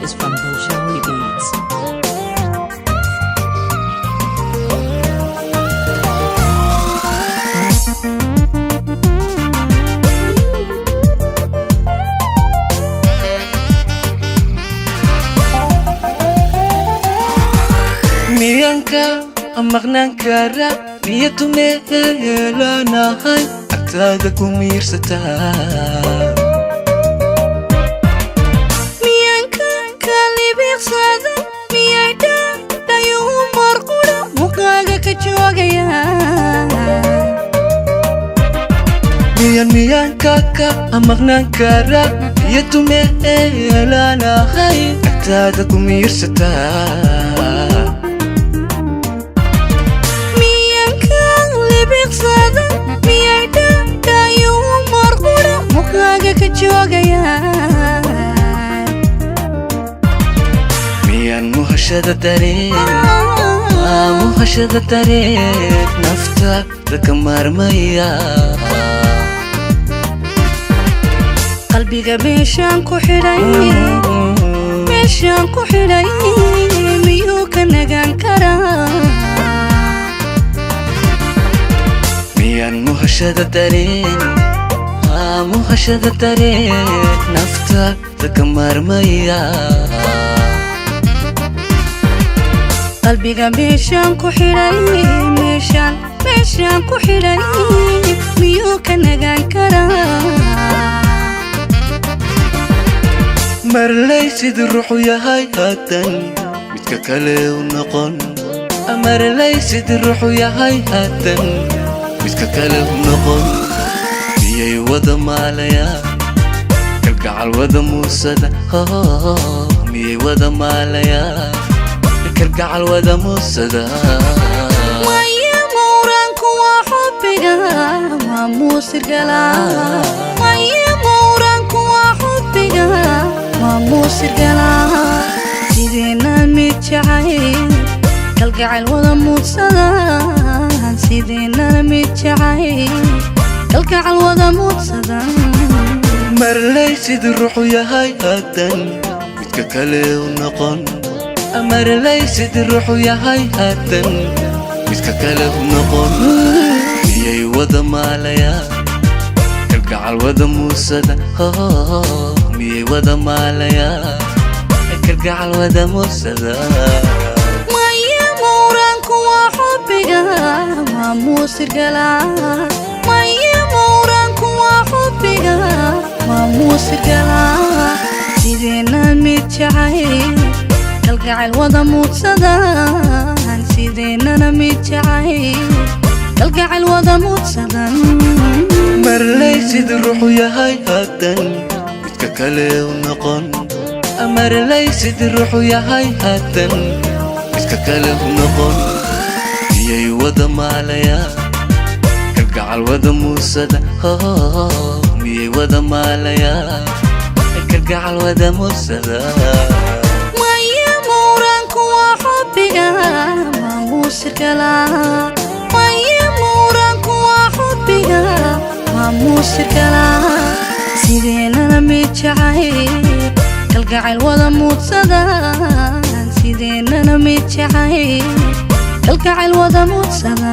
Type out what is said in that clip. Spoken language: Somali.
is from Bolshoi Beats. miyanka amaqnaan kara niyadu meelanahay agtaada ku miirsataa miyanka kalibiqsada miyayda dayuu marqudha muqaaga ka joogaya miyanka amaqnaan kara niyadu meelanahay agtaada ku miirsataa miyan muhashada dareen naftaada ka maarmaya qalbiga meeshaan ku xidhay miyuu ka nagaan karaa miyan muhashada dareen naftaada ka maarmaya qalbiga meeshaan ku xidhay miyuu ka nagaan karaa marley sidii ruuxu yahay haatan midka kale u noqon marley sidii ruuxu yahay haatan midka kale u noqon miyay wada maalayaan kalgacal wada muusada miyay wada maalayaan kalgacal wada muusada maya mawraanku waa xubbiga waa muusir galaa maya mawraanku waa xubbiga waa muusir galaa sideena mid jacayl kalgacal wada muudsada sideena mid jacayl kalgacal wada muudsada marley sidii ruuxu yahay haatan midka kale u noqon marley sidii ruuxu yahay haatan midka kale u noqon miyay wada maalayaan kalgacal wada muusada miyay wada maalayaan kalgacal wada muusada maya mawraanku waa xubbiga waa muusir galaa maya mawraanku waa xubbiga waa muusir galaa sideena mid jacayl kalgacal wada muudsada sideenana mid jacayl kalgacal wada muudsada marley sidii ruuxu yahay haatan midka kale u noqon marley sidii ruuxu yahay haatan midka kale u noqon miyay wada maalayaan kalgacal wada muusada miyay wada maalayaan kalgacal wada muusada maya mawraanku waa xubbiga waa muusir galaa maya mawraanku waa xubbiga waa muusir galaa sideenana mid jacayl kalgacal wada muudsada sideenana mid jacayl kalgacal wada muudsada